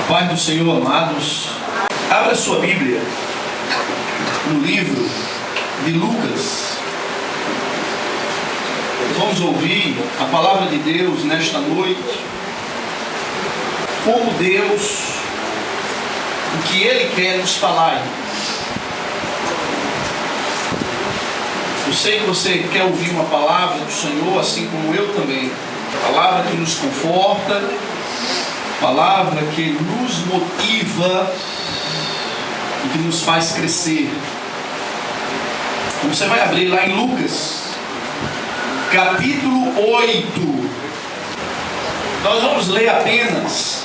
Paz do Senhor, amados. Abra sua Bíblia no livro de Lucas. Vamos ouvir a palavra de Deus nesta noite. Como Deus, o que Ele quer nos falar. Eu sei que você quer ouvir uma palavra do Senhor, assim como eu também. Palavra que nos conforta, palavra que nos motiva e que nos faz crescer. Você vai abrir lá em Lucas, capítulo 8. Nós vamos ler apenas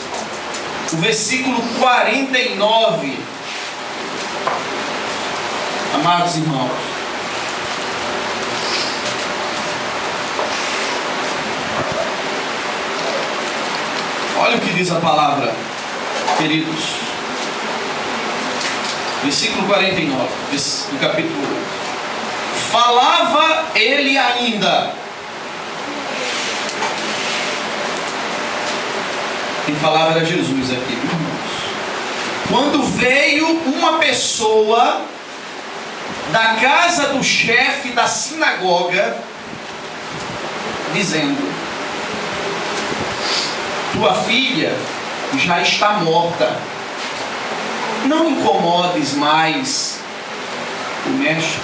o versículo 49. Amados irmãos, olha o que diz a palavra, queridos. Versículo 49 do capítulo 8. Falava ele ainda. Quem falava era Jesus aqui, irmãos. Quando veio uma pessoa da casa do chefe da sinagoga, dizendo: tua filha já está morta. Não incomodes mais o mestre.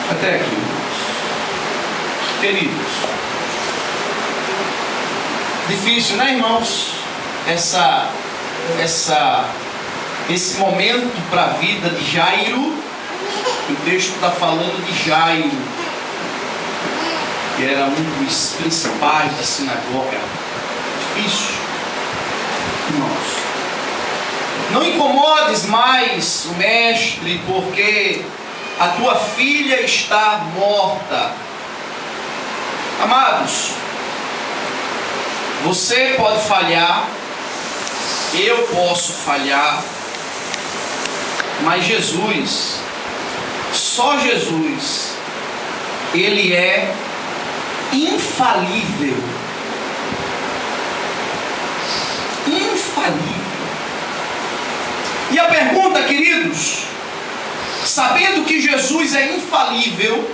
Até aqui, irmãos. Queridos, difícil, né, irmãos? Esse momento para a vida de Jairo. O texto está falando de Jairo, que era um dos principais da sinagoga. Difícil, irmãos. Não incomodes mais o mestre, porque a tua filha está morta. Amados, você pode falhar, eu posso falhar, mas Jesus, só Jesus, Ele é infalível. Infalível. E a pergunta, queridos, sabendo que Jesus é infalível,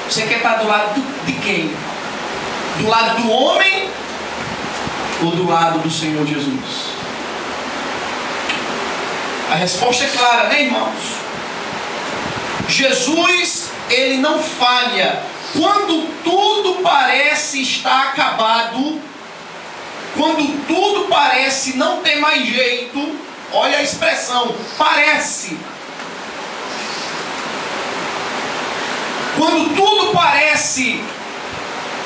você quer estar do lado de quem? Do lado do homem ou do lado do Senhor Jesus? A resposta é clara, né, irmãos? Jesus, Ele não falha. Quando tudo parece estar acabado, quando tudo parece não ter mais jeito, olha a expressão, parece. Quando tudo parece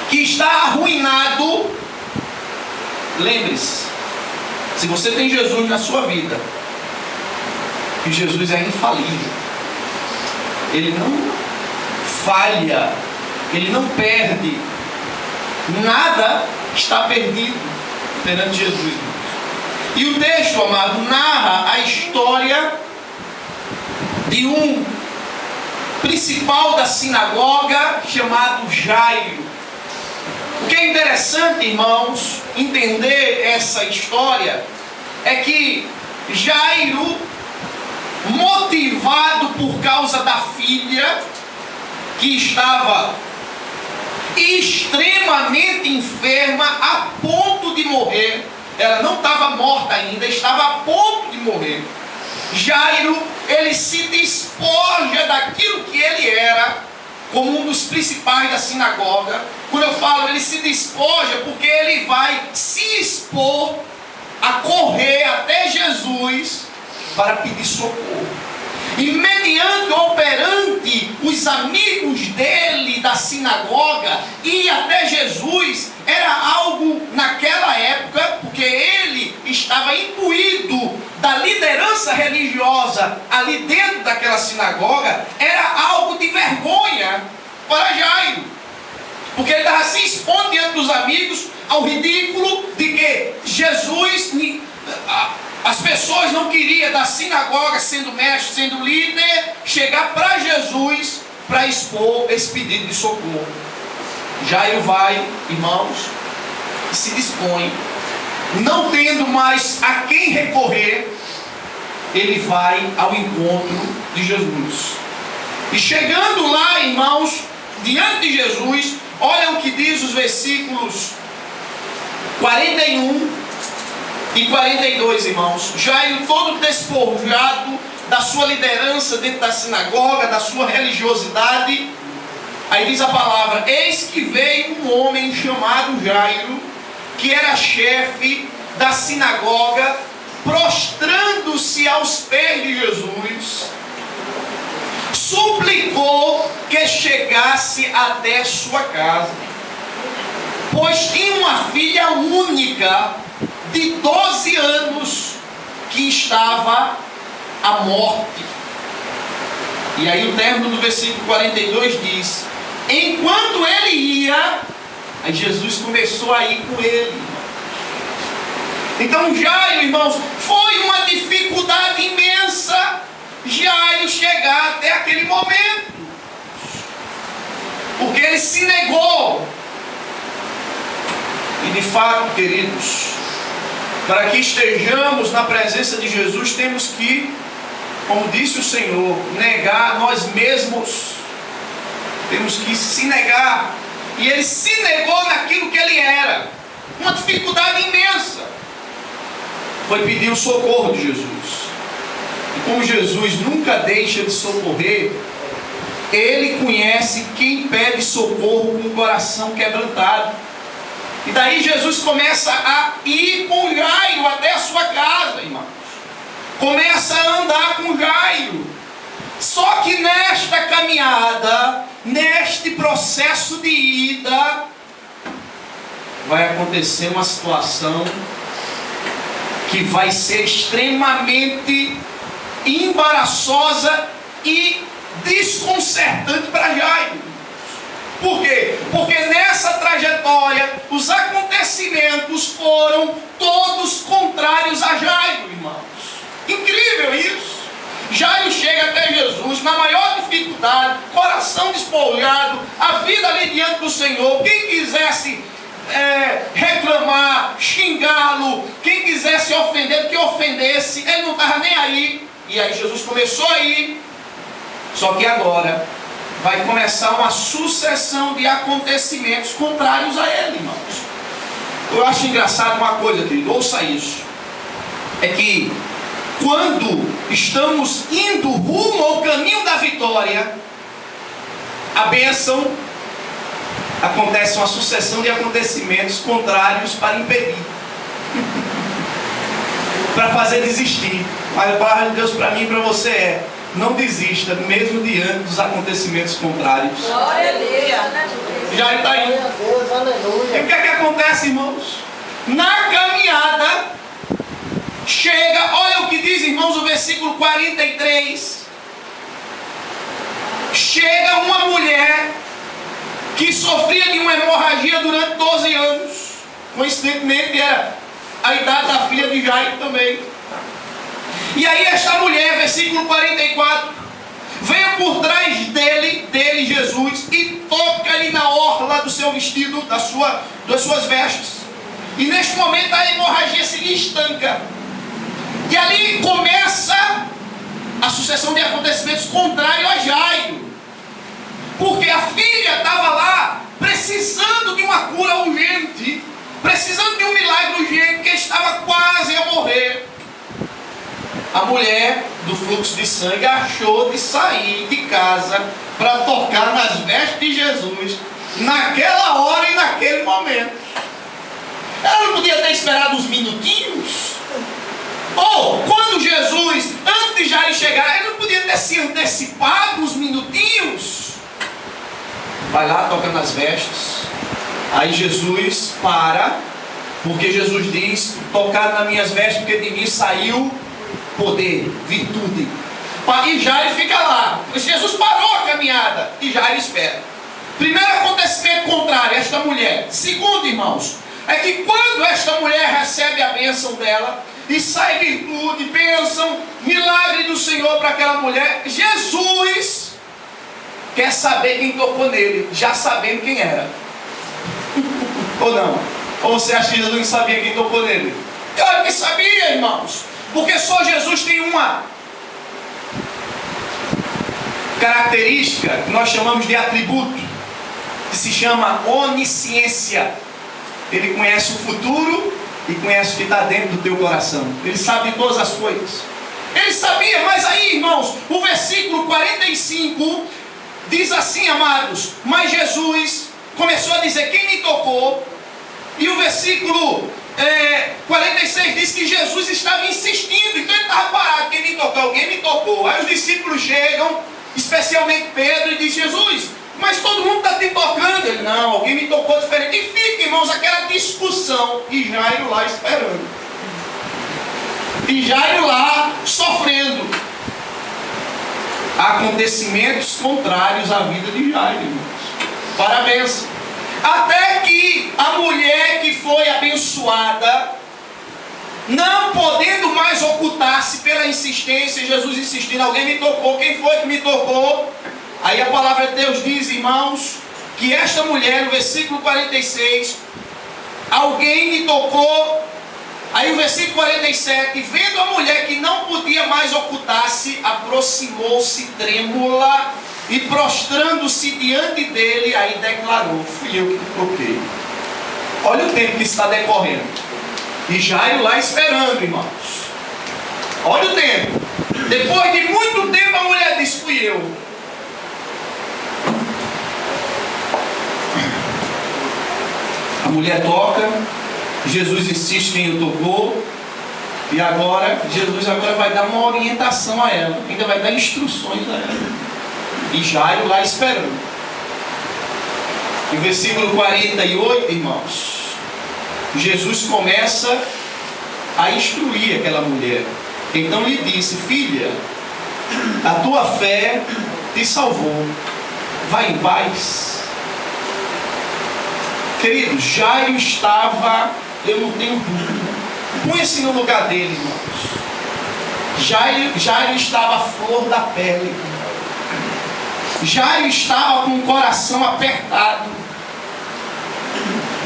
que está arruinado, lembre-se, se você tem Jesus na sua vida, que Jesus é infalível. Ele não falha, Ele não perde. Nada está perdido perante Jesus. E o texto, amado, narra a história de um principal da sinagoga chamado Jairo. O que é interessante, irmãos, entender essa história é que Jairo, motivado por causa da filha que estava extremamente enferma, a ponto de morrer, ela não estava morta ainda, estava a ponto de morrer. Jairo, ele se despoja daquilo que ele era, como um dos principais da sinagoga. Quando eu falo ele se despoja, porque ele vai se expor a correr até Jesus para pedir socorro. E mediante ou perante os amigos dele da sinagoga, ir até Jesus era algo naquela época, porque ele estava imbuído da liderança religiosa ali dentro daquela sinagoga, era algo de vergonha para Jairo, porque ele estava se expondo diante dos amigos ao ridículo de que Jesus, as pessoas não queriam da sinagoga, sendo mestre, sendo líder, chegar para Jesus para expor esse pedido de socorro. Jairo vai, irmãos, e se dispõe não tendo mais a quem recorrer, ele vai ao encontro de Jesus. E chegando lá, irmãos, diante de Jesus, olha o que diz os versículos 41 e 42, irmãos. Jairo, todo despojado da sua liderança dentro da sinagoga, da sua religiosidade, aí diz a palavra: eis que veio um homem chamado Jairo, que era chefe da sinagoga, prostrando-se aos pés de Jesus, suplicou que chegasse até sua casa, pois tinha uma filha única de 12 anos que estava à morte. E aí o término do versículo 42 diz: enquanto ele ia, aí Jesus começou a ir com ele. Então Jairo, irmãos, foi uma dificuldade imensa Jairo chegar até aquele momento, porque ele se negou. E de fato, queridos, para que estejamos na presença de Jesus, temos que, como disse o Senhor, negar nós mesmos. Temos que se negar. E ele se negou naquilo que ele era. Uma dificuldade imensa. Foi pedir o socorro de Jesus. E como Jesus nunca deixa de socorrer, ele conhece quem pede socorro com o coração quebrantado. E daí Jesus começa a ir com Jairo até a sua casa, irmãos. Começa a andar com Jairo. Só que nesta caminhada, neste processo de ida, vai acontecer uma situação que vai ser extremamente embaraçosa e desconcertante para Jairo. Por quê? Porque nessa trajetória os acontecimentos foram todos contrários a Jairo, irmãos. Incrível isso. Jairo chega até Jesus na maior dificuldade, coração despojado, a vida ali diante do Senhor. Quem quisesse reclamar, xingá-lo, quem quisesse ofender, que ofendesse, ele não estava nem aí. E aí Jesus começou a ir. Só que agora vai começar uma sucessão de acontecimentos contrários a ele, irmãos. Eu acho engraçado uma coisa, querido, ouça isso. É que quando estamos indo rumo ao caminho da vitória, a bênção, acontece uma sucessão de acontecimentos contrários para impedir, para fazer desistir. Mas a palavra de Deus para mim e para você é: não desista, mesmo diante dos acontecimentos contrários. Glória a Deus. Já está aí. E o que é que acontece, irmãos? Na caminhada, chega, olha o que diz, irmãos, o versículo 43. Chega uma mulher que sofria de uma hemorragia durante 12 anos. Coincidentemente era a idade da filha de Jairo também. E aí esta mulher, versículo 44, veio por trás dele Jesus, e toca-lhe na orla do seu vestido, das suas vestes. E neste momento a hemorragia se lhe estanca. E ali começa a sucessão de acontecimentos contrários a Jairo. Porque a filha estava lá precisando de uma cura urgente, precisando de um milagre urgente, que estava quase a morrer. A mulher do fluxo de sangue achou de sair de casa para tocar nas vestes de Jesus naquela hora e naquele momento. Ela não podia ter esperado uns minutinhos? Ou quando Jesus, antes de Jairo chegar, ele não podia ter se antecipado uns minutinhos? Vai lá, toca nas vestes. Aí Jesus para, porque Jesus diz: tocar nas minhas vestes, porque de mim saiu poder, virtude. E Jairo fica lá. Jesus parou a caminhada e Jairo espera. Primeiro acontecimento contrário, esta mulher. Segundo, irmãos, é que quando esta mulher recebe a bênção dela e sai virtude, bênção, milagre do Senhor para aquela mulher, Jesus quer saber quem tocou nele, já sabendo quem era. Ou não? Ou você acha que Jesus não sabia quem tocou nele? Claro que sabia, irmãos. Porque só Jesus tem uma característica que nós chamamos de atributo, que se chama onisciência. Ele conhece o futuro e conhece o que está dentro do teu coração. Ele sabe de todas as coisas. Ele sabia, mas aí, irmãos, o versículo 45 diz assim, amados: mas Jesus começou a dizer quem me tocou. E o versículo 46 diz que Jesus estava insistindo. Então ele estava parado, quem me tocou? Alguém me tocou. Aí os discípulos chegam, especialmente Pedro, e diz: Jesus, mas todo mundo está te tocando. Ele: não, alguém me tocou diferente. E fica, irmãos, aquela discussão. E Jairo lá esperando. E Jairo lá sofrendo. Acontecimentos contrários à vida de Jairo, irmãos. Parabéns. Até que a mulher que foi abençoada, não podendo mais ocultar-se pela insistência, Jesus insistindo: alguém me tocou, quem foi que me tocou? Aí a palavra de Deus diz, irmãos, que esta mulher, no versículo 46, alguém me tocou. Aí o versículo 47, vendo a mulher que não podia mais ocultar-se, aproximou-se trêmula e prostrando-se diante dele, aí declarou: fui eu que te toquei. Olha o tempo que está decorrendo. E Jairo lá esperando, irmãos. Olha o tempo. Depois de muito tempo a mulher disse: fui eu. A mulher toca, Jesus insiste quem o tocou, e agora Jesus vai dar uma orientação a ela, ainda vai dar instruções a ela. E Jairo lá esperando. No versículo 48, irmãos, Jesus começa a instruir aquela mulher. Então lhe disse: filha, a tua fé te salvou, vai em paz. Queridos, Jairo estava, eu não tenho dúvida, põe-se no lugar dele, irmãos. Jairo estava à flor da pele. Jairo estava com o coração apertado.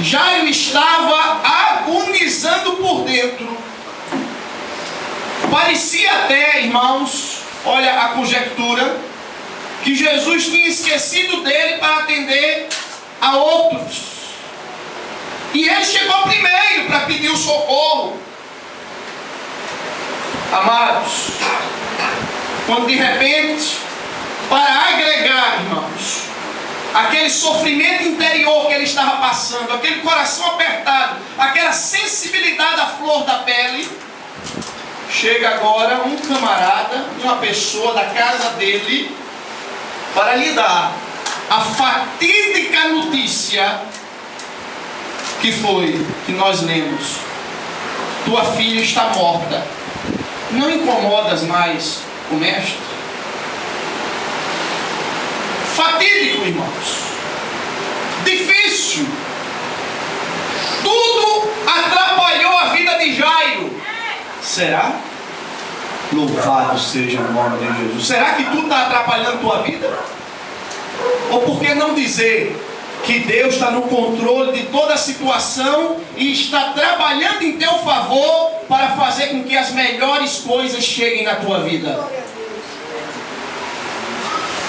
Jairo estava agonizando por dentro. Parecia até, irmãos, olha a conjectura, que Jesus tinha esquecido dele para atender a outros. E ele chegou primeiro para pedir o socorro. Amados, quando de repente, para agregar, irmãos, aquele sofrimento interior que ele estava passando, aquele coração apertado, aquela sensibilidade à flor da pele, chega agora um camarada, uma pessoa da casa dele, para lhe dar a fatídica notícia que nós lemos: tua filha está morta, não incomodas mais o mestre? Fatídico, irmãos, difícil, tudo atrapalhou a vida de Jairo. Será? Louvado seja o nome de Jesus. Será que tudo está atrapalhando a tua vida? Ou por que não dizer que Deus está no controle de toda a situação e está trabalhando em teu favor para fazer com que as melhores coisas cheguem na tua vida?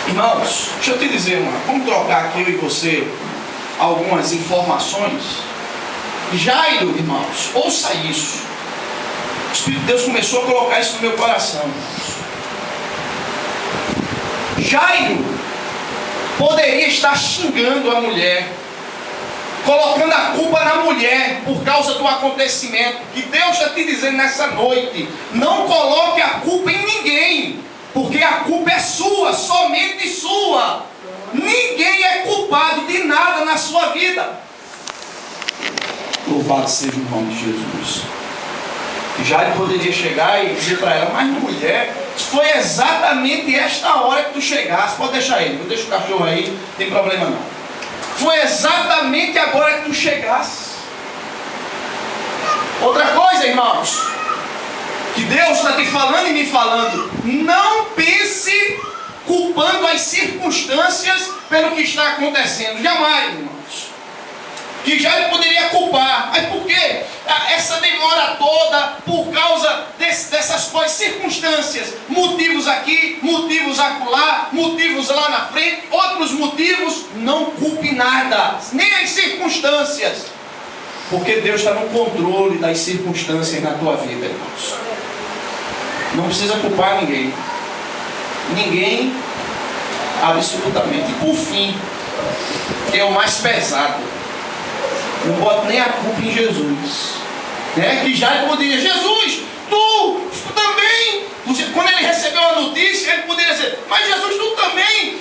Irmãos, deixa eu te dizer, vamos trocar aqui eu e você algumas informações. Jairo, irmãos, ouça isso. O Espírito de Deus começou a colocar isso no meu coração. Jairo poderia estar xingando a mulher, colocando a culpa na mulher por causa do acontecimento. Que Deus está te dizendo nessa noite: não coloque a culpa em ninguém, porque a culpa é sua, somente sua. Ninguém é culpado de nada na sua vida. Louvado seja o nome de Jesus. Jairo poderia chegar e dizer para ela: mas mulher, foi exatamente esta hora que tu chegaste. Pode deixar ele, deixa o cachorro aí, não tem problema não. Foi exatamente agora que tu chegaste. Outra coisa, irmãos, que Deus está te falando e me falando: não pense culpando as circunstâncias pelo que está acontecendo. Jamais, irmãos. que Jairo poderia culpar. Mas por quê? Essa demora toda por causa dessas coisas, circunstâncias, motivos aqui, motivos acolá, motivos lá na frente, outros motivos. Não culpe nada, nem as circunstâncias, porque Deus está no controle das circunstâncias na tua vida, irmãos. Não precisa culpar ninguém. Ninguém, absolutamente. E por fim, que é o mais pesado, não bote nem a culpa em Jesus. Que Jairo poderia, Jesus, tu também, quando ele recebeu a notícia, ele poderia dizer, mas Jesus, tu também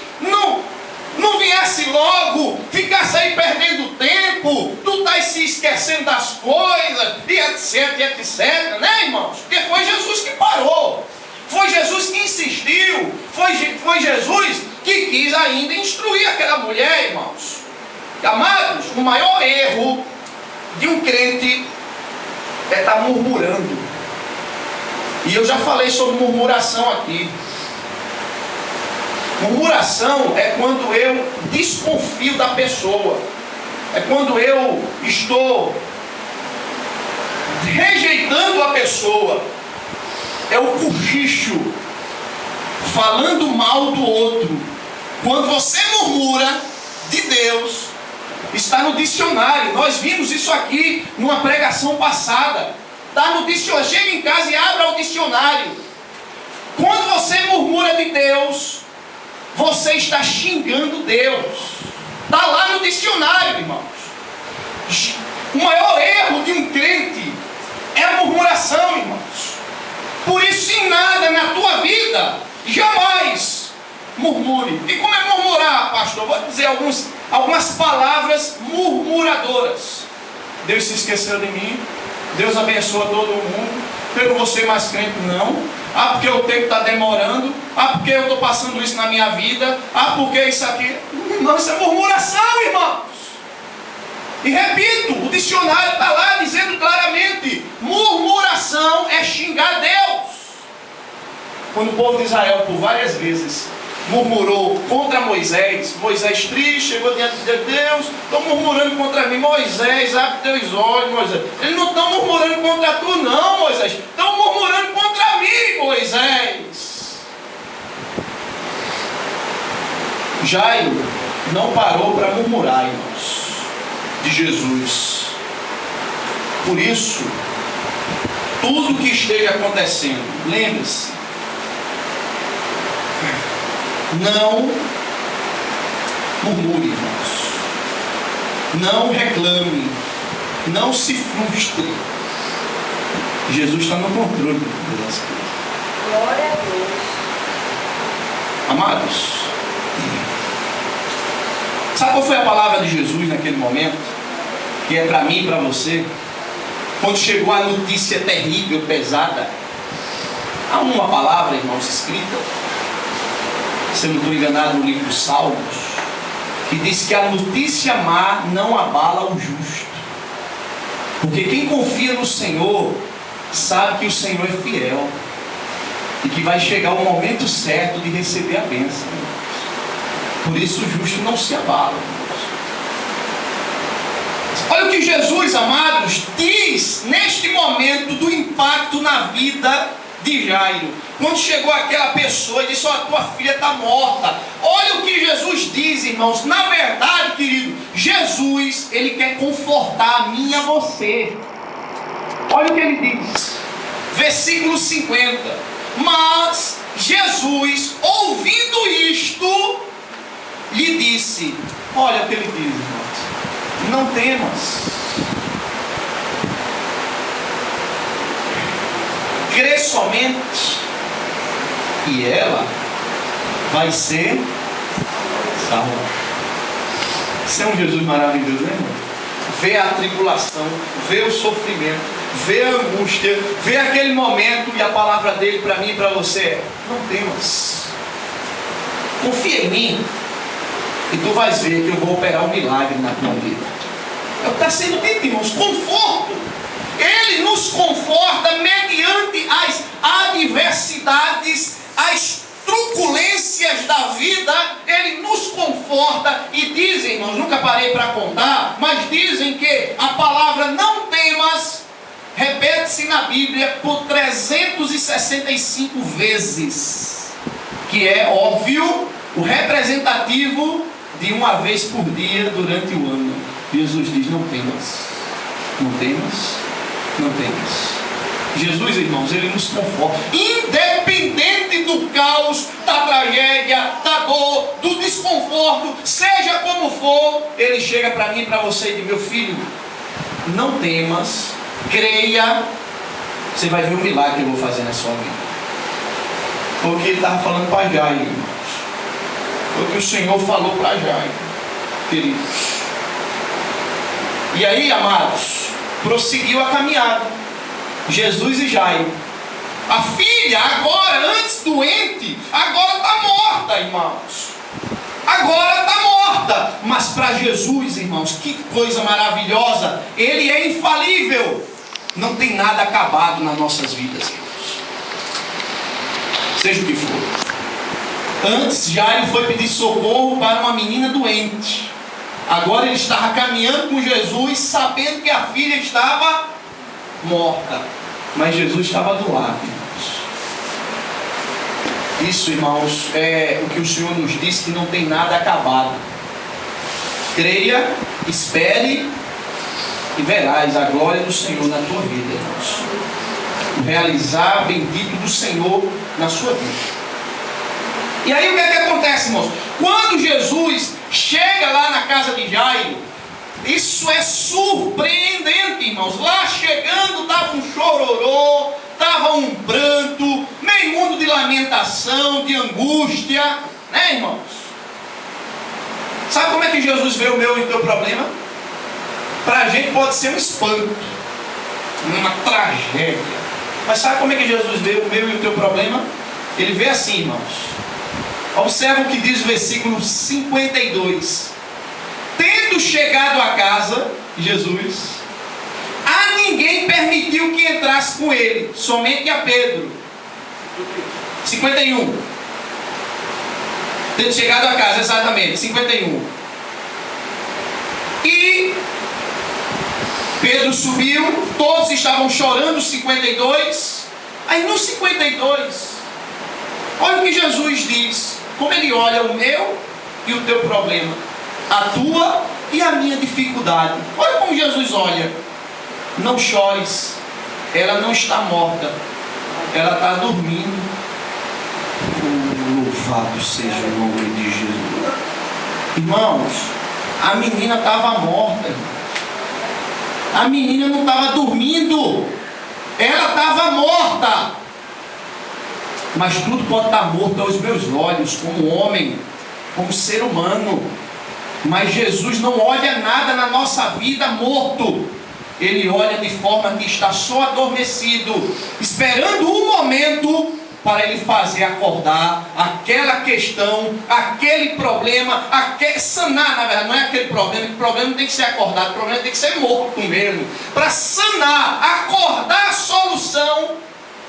não viesse logo, ficasse aí perdendo tempo, tu estás se esquecendo das coisas, e etc, etc, né, irmãos? Porque foi Jesus que parou, foi Jesus que insistiu, foi Jesus que quis ainda instruir aquela mulher, irmãos. Amados, o maior erro de um crente é estar murmurando. E eu já falei sobre murmuração aqui. Murmuração é quando eu desconfio da pessoa. É quando eu estou rejeitando a pessoa. É o cochicho, falando mal do outro. Quando você murmura de Deus, está no dicionário. Nós vimos isso aqui numa pregação passada. Está no dicionário. Chega em casa e abra o dicionário. Quando você murmura de Deus, você está xingando Deus. Está lá no dicionário, irmãos. O maior erro de um crente é a murmuração, irmãos. Por isso, em nada na tua vida, jamais murmure. E como é murmurar, pastor? Vou dizer algumas palavras murmuradoras. Deus se esqueceu de mim. Deus abençoa todo mundo. Eu não vou ser mais crente, não. Porque o tempo está demorando. Porque eu estou passando isso na minha vida. Porque isso aqui. Não, isso é murmuração, irmãos. E repito, o dicionário está lá dizendo claramente: murmuração é xingar Deus. Quando o povo de Israel, por várias vezes, murmurou contra Moisés, Moisés triste, chegou diante de Deus, estão murmurando contra mim. Moisés, abre teus olhos, Moisés. Eles não estão murmurando contra tu, não, Moisés. Estão murmurando contra mim, Moisés. Jairo não parou para murmurar, irmãos, de Jesus. Por isso, tudo que esteja acontecendo, lembre-se, não murmure, irmãos. Não reclame. Não se frustre. Jesus está no controle das coisas. Glória a Deus. Amados, sabe qual foi a palavra de Jesus naquele momento? Que é para mim e para você. Quando chegou a notícia terrível, pesada. Há uma palavra, irmãos, escrita, se eu não estou enganado, no livro dos Salmos, que diz que a notícia má não abala o justo. Porque quem confia no Senhor sabe que o Senhor é fiel e que vai chegar o momento certo de receber a bênção. Por isso o justo não se abala. Olha o que Jesus, amados, diz neste momento do impacto na vida de Jairo. Quando chegou aquela pessoa e disse: ó, tua filha está morta. Olha o que Jesus diz, irmãos. Na verdade, querido, Jesus, ele quer confortar a mim e a você. Olha o que ele diz. Versículo 50. Mas Jesus, ouvindo isto, lhe disse. Olha o que ele diz, irmãos. Não temas. Crê somente, e ela vai ser salva. Isso é um Jesus maravilhoso, né, irmão? Vê a tribulação, vê o sofrimento, vê a angústia, vê aquele momento, e a palavra dele para mim e para você é: não temas, confia em mim, e tu vais ver que eu vou operar um milagre na tua vida. É o que está sendo dito, irmãos, conforto. Ele nos conforta mediante as adversidades, as truculências da vida. Ele nos conforta. E dizem, irmãos, nunca parei para contar, mas dizem que repete-se na Bíblia por 365 vezes, que é óbvio o representativo de uma vez por dia durante o ano. Jesus diz: não temas, não temas, não temas. Jesus, irmãos, ele nos conforta, independente do caos, da tragédia, da dor, do desconforto, seja como for, ele chega para mim e para você e diz: meu filho, não temas, creia, você vai ver o milagre que eu vou fazer na sua vida. Porque ele estava falando para Jairo, irmãos. Foi o que o Senhor falou para Jairo, queridos. E aí, amados, prosseguiu a caminhada. Jesus e Jairo. A filha, agora, antes doente, agora está morta, irmãos. Agora está morta. Mas para Jesus, irmãos, que coisa maravilhosa. Ele é infalível. Não tem nada acabado nas nossas vidas, irmãos. Seja o que for. Antes, Jairo foi pedir socorro para uma menina doente. Agora ele estava caminhando com Jesus, sabendo que a filha estava morta. Mas Jesus estava do lado, irmãos. Isso, irmãos, é o que o Senhor nos disse, que não tem nada acabado. Creia, espere e verás a glória do Senhor na tua vida, irmãos. O realizar bendito do Senhor na sua vida. E aí o que é que acontece, irmãos? Quando Jesus chega lá na casa de Jairo, isso é surpreendente, irmãos. Lá chegando estava um chororô, estava um pranto, meio mundo de lamentação, de angústia, né, irmãos? Sabe como é que Jesus vê o meu e o teu problema? Para a gente pode ser um espanto, uma tragédia. Mas sabe como é que Jesus vê o meu e o teu problema? Ele vê assim, irmãos. Observa o que diz o versículo 52. Tendo chegado a casa, Jesus, a ninguém permitiu que entrasse com ele, somente a Pedro. 51. Tendo chegado a casa, exatamente, 51. E Pedro subiu, todos estavam chorando, 52. Aí no 52, olha o que Jesus diz, como ele olha o meu e o teu problema, a tua e a minha dificuldade. Olha como Jesus olha. Não chores, ela não está morta, ela está dormindo. Louvado seja o nome de Jesus. Irmãos, a menina estava morta, irmãos. A menina não estava dormindo, ela estava morta. Mas tudo pode estar morto aos meus olhos, como homem, como ser humano. Mas Jesus não olha nada na nossa vida morto. Ele olha de forma que está só adormecido, esperando um momento para ele fazer acordar aquela questão, aquele problema, sanar, na verdade, não é aquele problema, que o problema não tem que ser acordado, o problema tem que ser morto mesmo, para sanar, acordar a solução,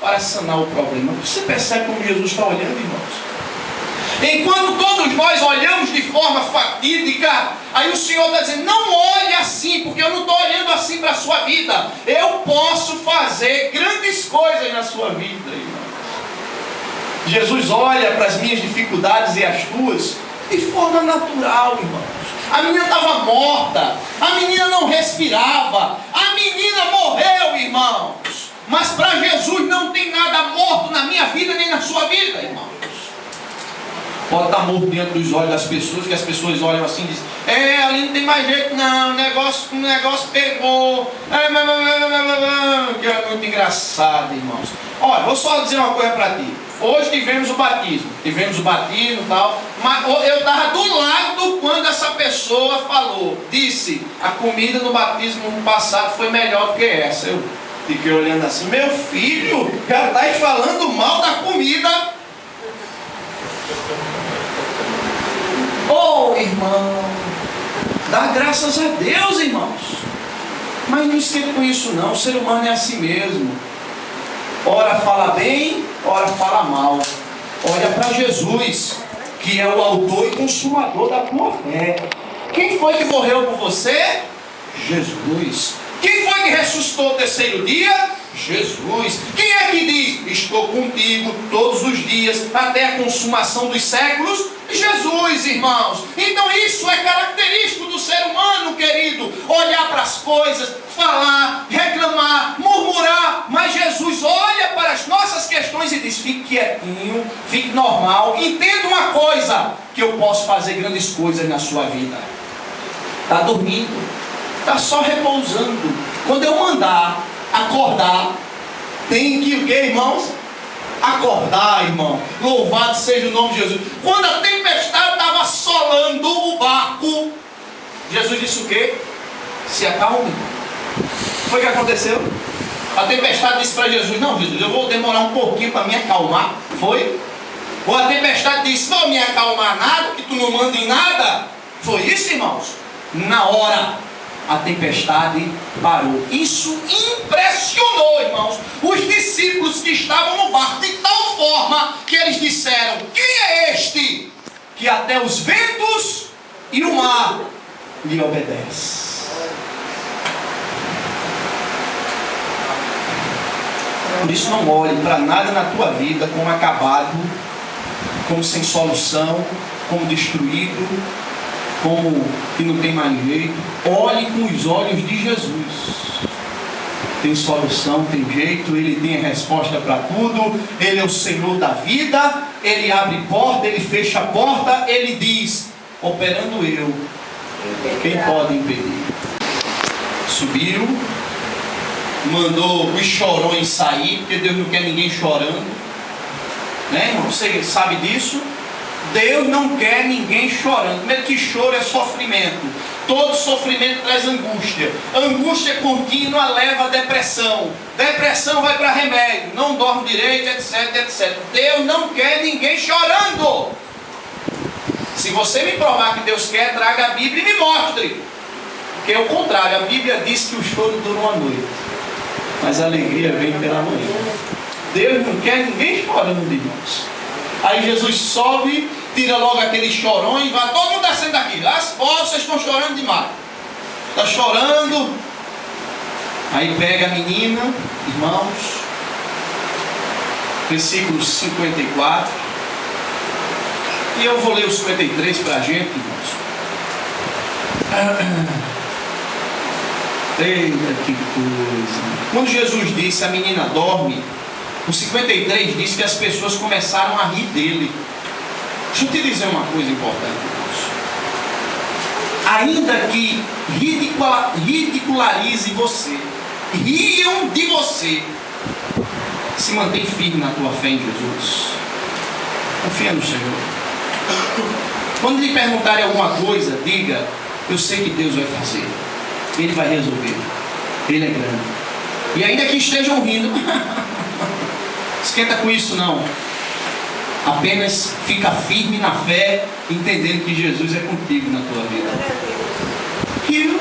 para sanar o problema. Você percebe como Jesus está olhando, irmãos? Enquanto todos nós olhamos de forma fatídica, aí o Senhor está dizendo: não olhe assim, porque eu não estou olhando assim para a sua vida. Eu posso fazer grandes coisas na sua vida, irmão. Jesus olha para as minhas dificuldades e as tuas de forma natural, irmãos. A menina estava morta, a menina não respirava, a menina morreu, irmãos. Mas para Jesus não tem nada morto na minha vida nem na sua vida, irmãos. Pode estar morto diante dos olhos das pessoas, que as pessoas olham assim e dizem: ali não tem mais jeito não, o negócio pegou. Que é muito engraçado, irmãos. Olha, vou só dizer uma coisa para ti. Hoje tivemos o batismo e tal, mas eu estava do lado quando essa pessoa falou, disse: a comida no batismo no passado foi melhor do que essa. Eu fiquei olhando assim: meu filho, já está falando mal da comida. Oh, irmão, dá graças a Deus, irmãos. Mas não esquenta com isso não, o ser humano é assim mesmo. Ora fala bem, ora fala mal. Olha para Jesus, que é o autor e consumador da tua fé. Quem foi que morreu por você? Jesus. Quem foi que ressuscitou o terceiro dia? Jesus. Quem é que diz: estou contigo todos os dias até a consumação dos séculos? Jesus, irmãos. Então isso é característico do ser humano, querido. Olhar para as coisas, falar, reclamar, murmurar. Mas Jesus olha para as nossas questões e diz: fique quietinho, fique normal. Entenda uma coisa, que eu posso fazer grandes coisas na sua vida. Está dormindo, está só repousando. Quando eu mandar acordar, tem que o que, irmãos? Acordar, irmão. Louvado seja o nome de Jesus. Quando a tempestade estava assolando o barco, Jesus disse o quê? Se acalme. Foi o que aconteceu? A tempestade disse para Jesus: não, Jesus, eu vou demorar um pouquinho para me acalmar. Foi? Ou a tempestade disse: não me acalmar nada, que tu não manda em nada. Foi isso, irmãos? Na hora a tempestade parou. Isso impressionou, irmãos, os discípulos que estavam no barco, de tal forma que eles disseram: quem é este que até os ventos e o mar lhe obedecem? Por isso, não olhe para nada na tua vida como acabado, como sem solução, como destruído, como que não tem mais jeito. Olhe com os olhos de Jesus. Tem solução, tem jeito, Ele tem a resposta para tudo. Ele é o Senhor da vida. Ele abre porta, Ele fecha a porta. Ele diz: operando eu, quem pode impedir? Subiram, mandou os chorões sair, porque Deus não quer ninguém chorando, né, irmão? Você sabe disso? Deus não quer ninguém chorando. Primeiro que choro é sofrimento. Todo sofrimento traz angústia. Angústia contínua leva a depressão. Depressão vai para remédio. Não dorme direito, etc, etc. Deus não quer ninguém chorando. Se você me provar que Deus quer, traga a Bíblia e me mostre. Porque é o contrário. A Bíblia diz que o choro dura uma noite, mas a alegria vem pela manhã. Deus não quer ninguém chorando, irmãos. Aí Jesus sobe, tira logo aqueles chorões, vai todo mundo descendo daqui. Lá fora vocês estão chorando demais. Está chorando. Aí pega a menina, irmãos, versículo 54. E eu vou ler o 53 para a gente, irmãos. Eita, que coisa. Quando Jesus disse: a menina dorme, o 53 diz que as pessoas começaram a rir dele. Deixa eu te dizer uma coisa importante, irmãos. Ainda que ridicularize você, riam de você, se mantém firme na tua fé em Jesus. Confia no Senhor. Quando lhe perguntarem alguma coisa, diga: eu sei que Deus vai fazer, Ele vai resolver, Ele é grande. E ainda que estejam rindo, esquenta com isso não. Apenas fica firme na fé, entendendo que Jesus é contigo na tua vida. Riram,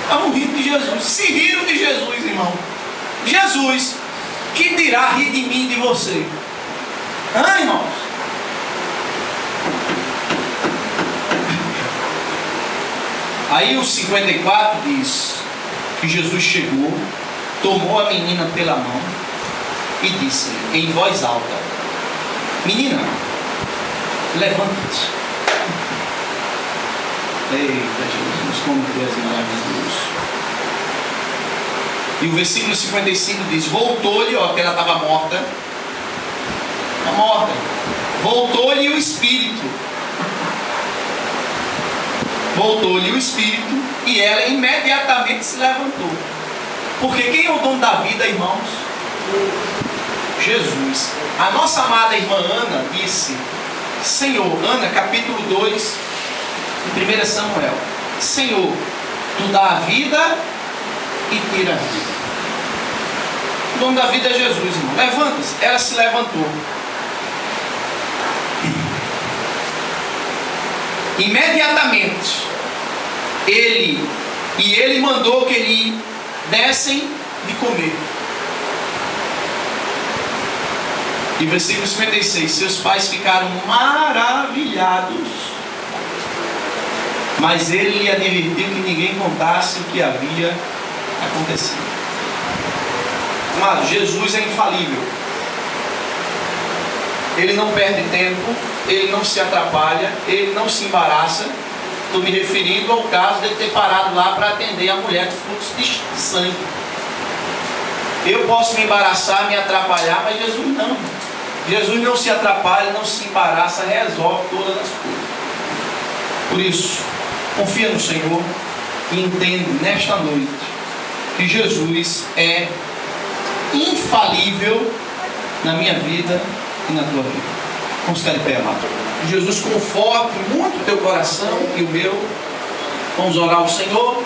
estavam rindo de Jesus. Se riram de Jesus, irmão. Jesus, que dirá rir de mim e de você? Hã, irmãos? Aí o 54 diz que Jesus chegou, tomou a menina pela mão e disse em voz alta: menina, levanta-te. Eita Jesus, como tu és maravilhoso. E o versículo 55 diz: voltou-lhe, ó, que ela estava morta. Está morta. Voltou-lhe o espírito. Voltou-lhe o espírito e ela imediatamente se levantou. Porque quem é o dono da vida, irmãos? Jesus. A nossa amada irmã Ana disse: Senhor, Ana, capítulo 2, em 1 Samuel: Senhor, tu dá a vida e tira a vida. O dono da vida é Jesus, irmão. Levanta-se. Ela se levantou. Imediatamente ele mandou que lhe dessem de comer. E versículo 56: seus pais ficaram maravilhados, mas ele lhe advertiu que ninguém contasse o que havia acontecia. Mas Jesus é infalível. Ele não perde tempo, ele não se atrapalha, ele não se embaraça. Estou me referindo ao caso de ele ter parado lá para atender a mulher do fluxo de sangue. Eu posso me embaraçar, me atrapalhar, mas Jesus não. Jesus não se atrapalha, não se embaraça, resolve todas as coisas. Por isso, confia no Senhor e entende nesta noite que Jesus é infalível na minha vida e na tua vida. Vamos ficar de pé, amado. Jesus conforte muito o teu coração e o meu. Vamos orar ao Senhor.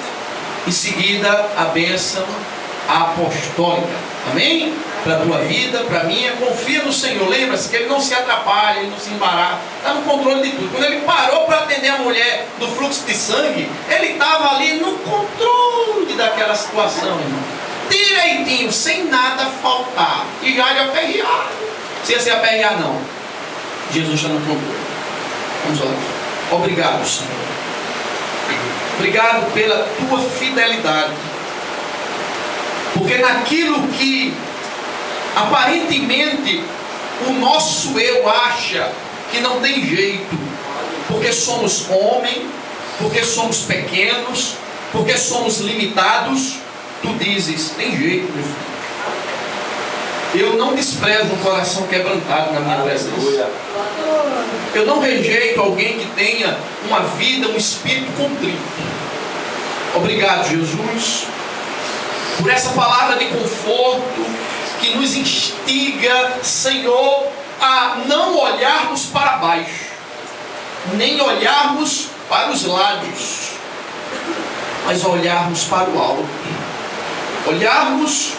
Em seguida, a bênção apostólica. Amém? Para a tua vida, para a minha. Confia no Senhor. Lembra-se que Ele não se atrapalha, Ele não se embaraça. Está no controle de tudo. Quando Ele parou para atender a mulher do fluxo de sangue, Ele estava ali no controle daquela situação, irmão. Direitinho, sem nada faltar. E já de aperrear. Se ia se aperrear, não. Jesus está no controle. Vamos orar. Obrigado, Senhor. Obrigado pela tua fidelidade. Porque naquilo que aparentemente o nosso eu acha que não tem jeito, porque somos homens, porque somos pequenos, porque somos limitados, tu dizes, tem jeito, meu filho. Eu não desprezo um coração quebrantado na minha presença. Eu não rejeito alguém que tenha uma vida, um espírito contrito. Obrigado, Jesus, por essa palavra de conforto que nos instiga, Senhor, a não olharmos para baixo, nem olharmos para os lados, mas olharmos para o alto, olharmos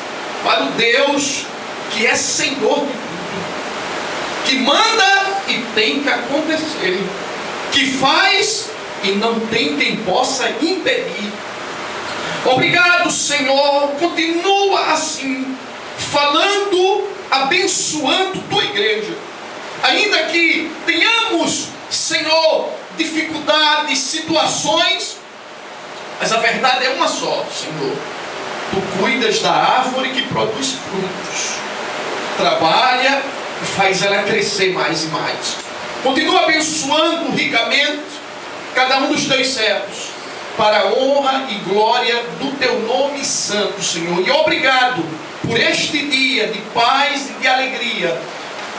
para o Deus que é Senhor de tudo, que manda e tem que acontecer, que faz e não tem quem possa impedir. Obrigado, Senhor, continua assim, falando, abençoando tua igreja, ainda que tenhamos, Senhor, dificuldades, situações, mas a verdade é uma só, Senhor. Tu cuidas da árvore que produz frutos, trabalha e faz ela crescer mais e mais. Continua abençoando ricamente cada um dos teus servos, para a honra e glória do teu nome santo, Senhor. E obrigado por este dia de paz e de alegria,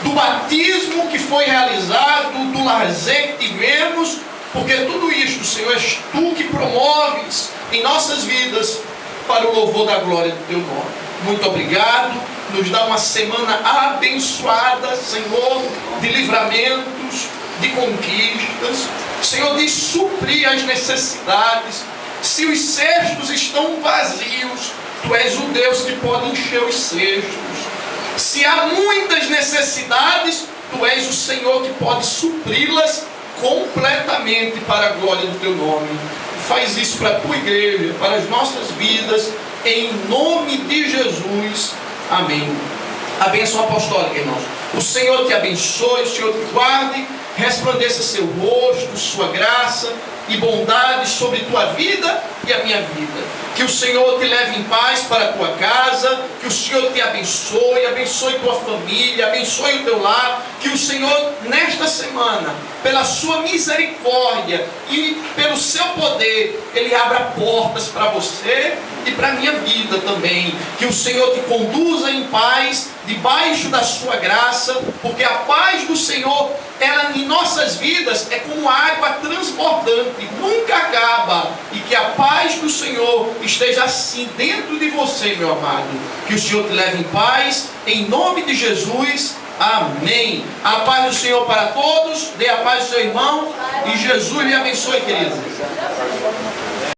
do batismo que foi realizado, do lazer que tivemos, porque tudo isto, Senhor, és tu que promoves em nossas vidas para o louvor da glória do teu nome. Muito obrigado. Nos dá uma semana abençoada, Senhor, de livramentos, de conquistas. Senhor, de suprir as necessidades. Se os cestos estão vazios, tu és o Deus que pode encher os cestos. Se há muitas necessidades, tu és o Senhor que pode supri-las completamente para a glória do teu nome. Faz isso para a tua igreja, para as nossas vidas, em nome de Jesus. Amém. A bênção apostólica, irmãos. O Senhor te abençoe, o Senhor te guarde, resplandeça seu rosto, sua graça e bondade sobre tua vida e a minha vida. Que o Senhor te leve em paz para a tua casa, que o Senhor te abençoe, abençoe tua família, abençoe o teu lar, que o Senhor nesta semana, pela sua misericórdia e pelo seu poder, Ele abra portas para você e para a minha vida também. Que o Senhor te conduza em paz, debaixo da sua graça, porque a paz do Senhor, ela em nossas vidas é como água transbordante, nunca acaba. E que a paz do Senhor esteja assim dentro de você, meu amado. Que o Senhor te leve em paz, em nome de Jesus. Amém. A paz do Senhor para todos. Dê a paz ao seu irmão. E Jesus lhe abençoe, queridos.